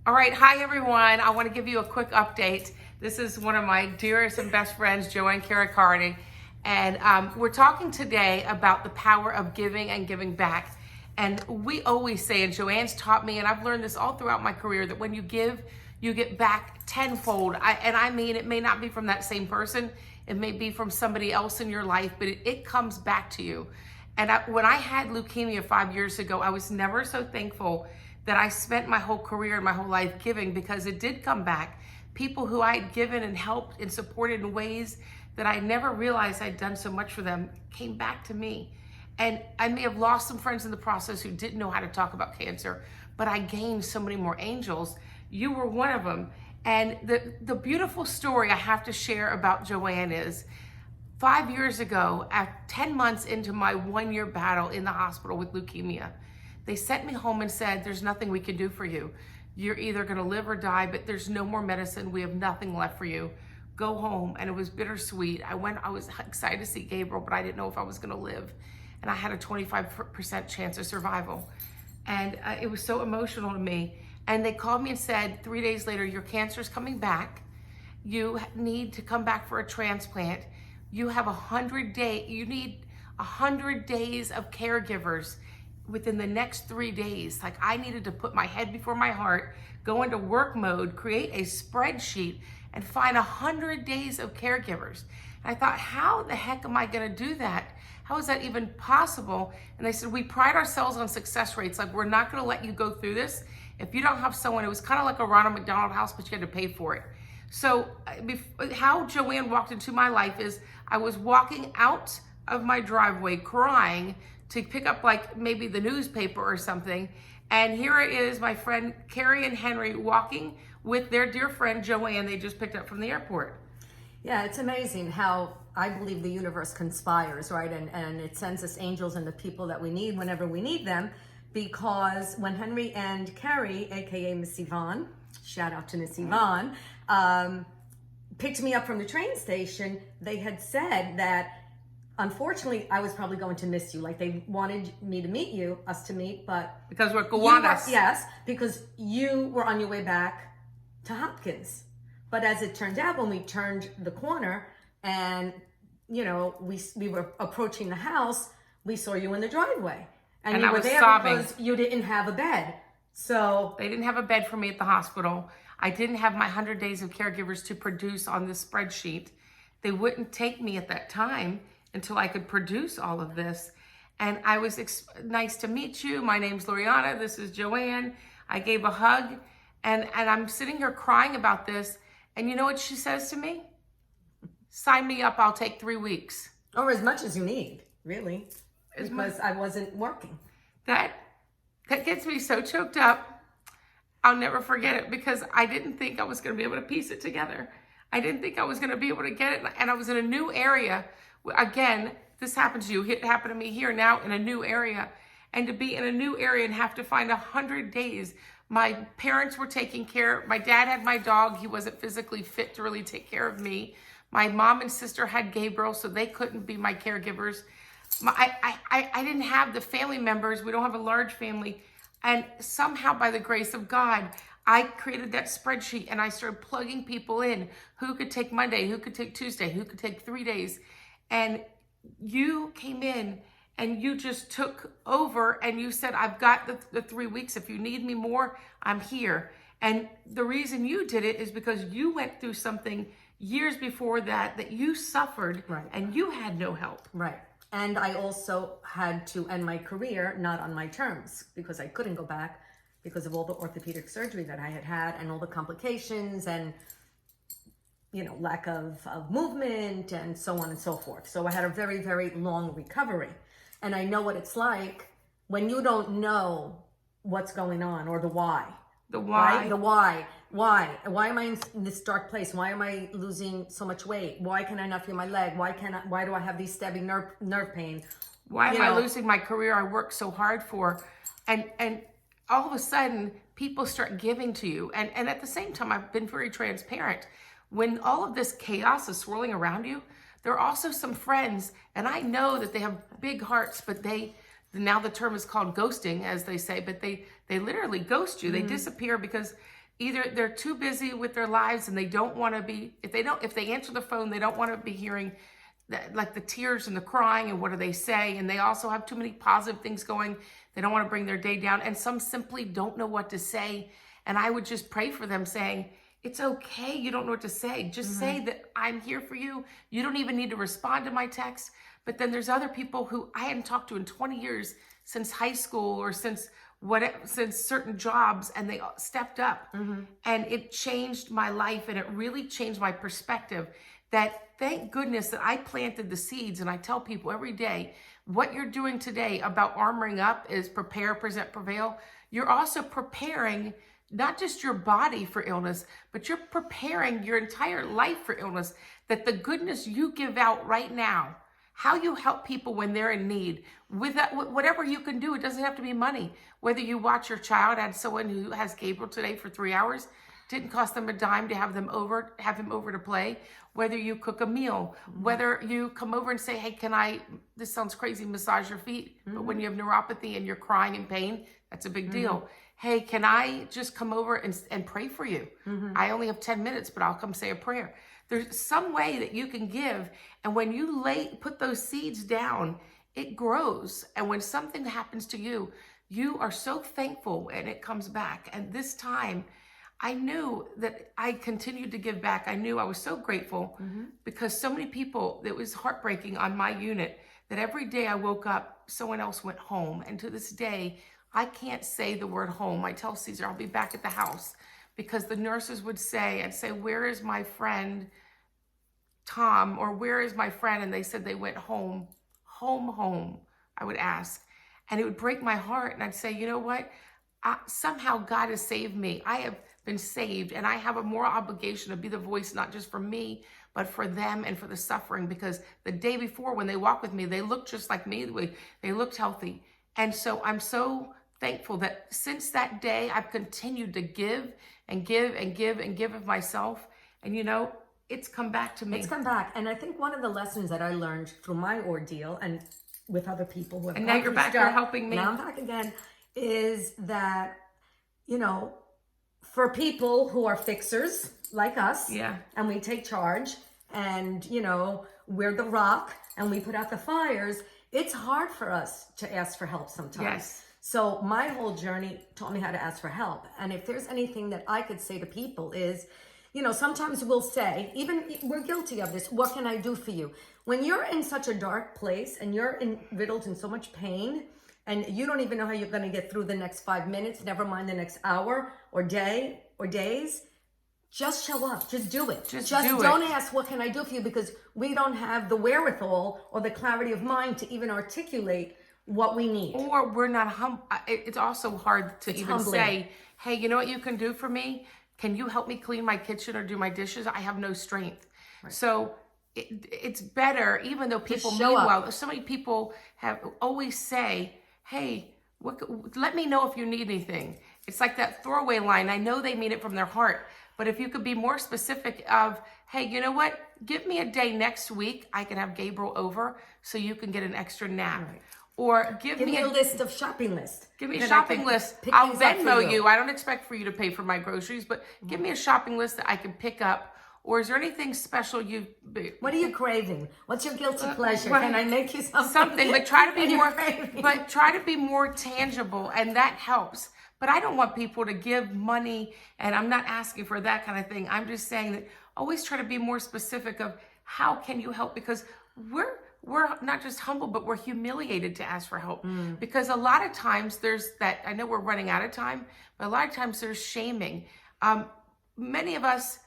All right, hi everyone. I want to give you a quick update. This is one of my dearest and best friends, Jo-Ann Carricarte, and we're talking today about the power of giving and giving back. And we always say, and Jo-Ann's taught me, and I've learned this all throughout my career, that when you give, you get back tenfold. I mean, it may not be from that same person, it may be from somebody else in your life, but it comes back to you. And when I had leukemia 5 years ago, I was never so thankful that I spent my whole career and my whole life giving, because it did come back. People who I had given and helped and supported in ways that I never realized I'd done so much for them came back to me. And I may have lost some friends in the process who didn't know how to talk about cancer, but I gained so many more angels. You were one of them. And the beautiful story I have to share about Jo-Ann is 5 years ago, at 10 months into my 1-year battle in the hospital with leukemia, they sent me home and said, there's nothing we can do for you. You're either gonna live or die, but there's no more medicine. We have nothing left for you. Go home. And it was bittersweet. I was excited to see Gabriel, but I didn't know if I was gonna live. And I had a 25% chance of survival. And it was so emotional to me. And they called me and said, 3 days later, your cancer's coming back. You need to come back for a transplant. You have 100 days, you need 100 days of caregivers within the next 3 days. Like, I needed to put my head before my heart, go into work mode, create a spreadsheet, and find 100 days of caregivers. And I thought, how the heck am I gonna do that? How is that even possible? And they said, we pride ourselves on success rates. Like, we're not gonna let you go through this if you don't have someone. It was kind of like a Ronald McDonald House, but you had to pay for it. So how Jo-Ann walked into my life is, I was walking out of my driveway crying to pick up like maybe the newspaper or something. And here it is, my friend Carrie and Henry walking with their dear friend Jo-Ann they just picked up from the airport. Yeah, it's amazing how I believe the universe conspires, right? And it sends us angels and the people that we need whenever we need them. Because when Henry and Carrie, aka Miss Yvonne, shout out to Miss Yvonne, picked me up from the train station, they had said that unfortunately, I was probably going to miss you. Like, they wanted me to meet you, us to meet, but because we're Gowanus. Yes, because you were on your way back to Hopkins. But as it turned out, when we turned the corner and, you know, we were approaching the house, we saw you in the driveway. And you were there sobbing because you didn't have a bed. So they didn't have a bed for me at the hospital. I didn't have my 100 days of caregivers to produce on this spreadsheet. They wouldn't take me at that time until I could produce all of this. And I was nice to meet you. My name's Loriana. This is Jo-Ann. I gave a hug, and I'm sitting here crying about this. And you know what she says to me? Sign me up. I'll take 3 weeks. Or as much as you need, really, because I wasn't working. That gets me so choked up. I'll never forget it, because I didn't think I was going to be able to piece it together. I didn't think I was going to be able to get it. And I was in a new area. Again, this happened to you. It happened to me here now in a new area. And to be in a new area and have to find 100 days. My parents were taking care. My dad had my dog. He wasn't physically fit to really take care of me. My mom and sister had Gabriel, so they couldn't be my caregivers. I didn't have the family members. We don't have a large family. And somehow, by the grace of God, I created that spreadsheet and I started plugging people in. Who could take Monday? Who could take Tuesday? Who could take 3 days? And you came in and you just took over and you said, I've got the 3 weeks. If you need me more, I'm here. And the reason you did it is because you went through something years before that you suffered, right, and you had no help. Right. And I also had to end my career, not on my terms, because I couldn't go back because of all the orthopedic surgery that I had had and all the complications and, you know, lack of movement and so on and so forth. So I had a very, very long recovery. And I know what it's like when you don't know what's going on, or the why. The why. Right? The why. Why? Why am I in this dark place? Why am I losing so much weight? Why can I not feel my leg? Why do I have these stabbing nerve pain? Why am I losing my career I worked so hard for? And all of a sudden, people start giving to you. And at the same time, I've been very transparent. When all of this chaos is swirling around you, there are also some friends, and I know that they have big hearts, but now the term is called ghosting, as they say, but they literally ghost you. Mm-hmm. They disappear because Either they're too busy with their lives and they don't want to be, if they answer the phone, they don't want to be hearing like the tears and the crying and what do they say. And they also have too many positive things going. They don't want to bring their day down. And some simply don't know what to say. And I would just pray for them saying, it's okay. You don't know what to say. Just say that I'm here for you. You don't even need to respond to my text. But then there's other people who I hadn't talked to in 20 years since high school or since certain jobs, and they stepped up. And it changed my life, and it really changed my perspective that thank goodness that I planted the seeds. And I tell people every day, what you're doing today about armoring up is prepare, present, prevail. You're also preparing not just your body for illness, but you're preparing your entire life for illness, that the goodness you give out right now, how you help people when they're in need, with that, whatever you can do. It doesn't have to be money. Whether you watch your child, I had someone who has Gabriel today for 3 hours, didn't cost them a dime to have him over to play. Whether you cook a meal, whether you come over and say, hey, can I, this sounds crazy, massage your feet, but when you have neuropathy and you're crying in pain, that's a big deal. Hey, can I just come over and pray for you? I only have 10 minutes, but I'll come say a prayer. There's some way that you can give. And when you put those seeds down, it grows. And when something happens to you, you are so thankful and it comes back. And this time, I knew that I continued to give back. I knew I was so grateful because so many people, it was heartbreaking on my unit that every day I woke up, someone else went home. And to this day, I can't say the word home. I tell Caesar I'll be back at the house because the nurses would say, I'd say, where is my friend Tom? Or where is my friend? And they said they went home, home, I would ask. And it would break my heart. And I'd say, you know what? Somehow God has saved me. I have been saved, and I have a moral obligation to be the voice, not just for me, but for them and for the suffering, because the day before when they walked with me, they looked just like me. They looked healthy. And so I'm so thankful that since that day, I've continued to give and give and give and give of myself. And you know, it's come back to me. It's come back. And I think one of the lessons that I learned through my ordeal and with other people who have and now you're back here helping me. Now I'm back again, is that, you know, for people who are fixers like us, and we take charge and, you know, we're the rock and we put out the fires, it's hard for us to ask for help sometimes. Yes. So my whole journey taught me how to ask for help. And if there's anything that I could say to people is, you know, sometimes we'll say, even we're guilty of this, what can I do for you? When you're in such a dark place and you're riddled in so much pain, and you don't even know how you're going to get through the next 5 minutes, never mind the next hour or day or days, just show up. Just do it. Just don't ask, what can I do for you? Because we don't have the wherewithal or the clarity of mind to even articulate what we need. Or we're not humble. It's also hard to even humbling. say, hey, you know what you can do for me? Can you help me clean my kitchen or do my dishes? I have no strength. Right. So it's better, even though people mean well. So many people always say, hey, let me know if you need anything. It's like that throwaway line. I know they mean it from their heart, but if you could be more specific of, hey, you know what? Give me a day next week. I can have Gabriel over so you can get an extra nap. Right. Or give me a list of shopping list. Give me a shopping list. I'll Venmo you. I don't expect for you to pay for my groceries, but give me a shopping list that I can pick up. Or is there anything special you? What are you craving? What's your guilty pleasure? Can I make you something? Something, but try to be more. But try to be more tangible, and that helps. But I don't want people to give money, and I'm not asking for that kind of thing. I'm just saying that always try to be more specific of how can you help, because we're not just humble, but we're humiliated to ask for help. Because a lot of times there's that. I know we're running out of time, but a lot of times there's shaming. Many of us.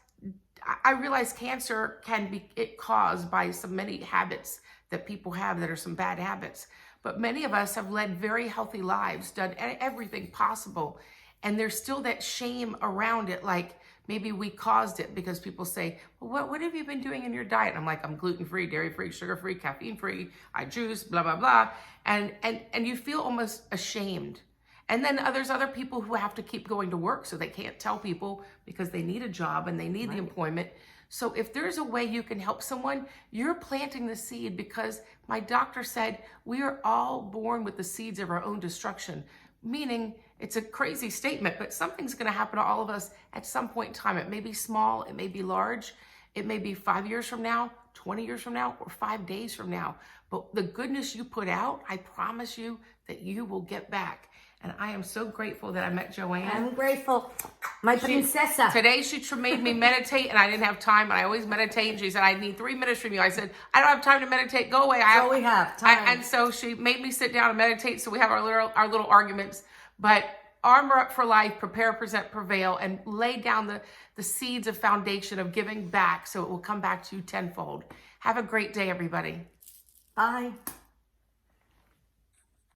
I realize cancer can be caused by many habits that people have that are some bad habits. But many of us have led very healthy lives, done everything possible. And there's still that shame around it. Like maybe we caused it because people say, well, what have you been doing in your diet? And I'm like, I'm gluten-free, dairy-free, sugar-free, caffeine-free, I juice, blah, blah, blah. And you feel almost ashamed. And then there's other people who have to keep going to work, so they can't tell people because they need a job and they need the employment. So if there's a way you can help someone, you're planting the seed, because my doctor said we are all born with the seeds of our own destruction. Meaning It's a crazy statement, but something's going to happen to all of us at some point in time. It may be small, it may be large, it may be 5 years from now, 20 years from now, or 5 days from now. But the goodness you put out, I promise you that you will get back. And I am so grateful that I met Jo-Ann. I'm grateful. My princesa. Today she made me meditate, and I didn't have time, and I always meditate. And she said, I need 3 minutes from you. I said, I don't have time to meditate. Go away. So we have time. And so she made me sit down and meditate. So we have our little arguments. But armor up for life, prepare, present, prevail, and lay down the seeds of foundation of giving back so it will come back to you tenfold. Have a great day, everybody. Bye.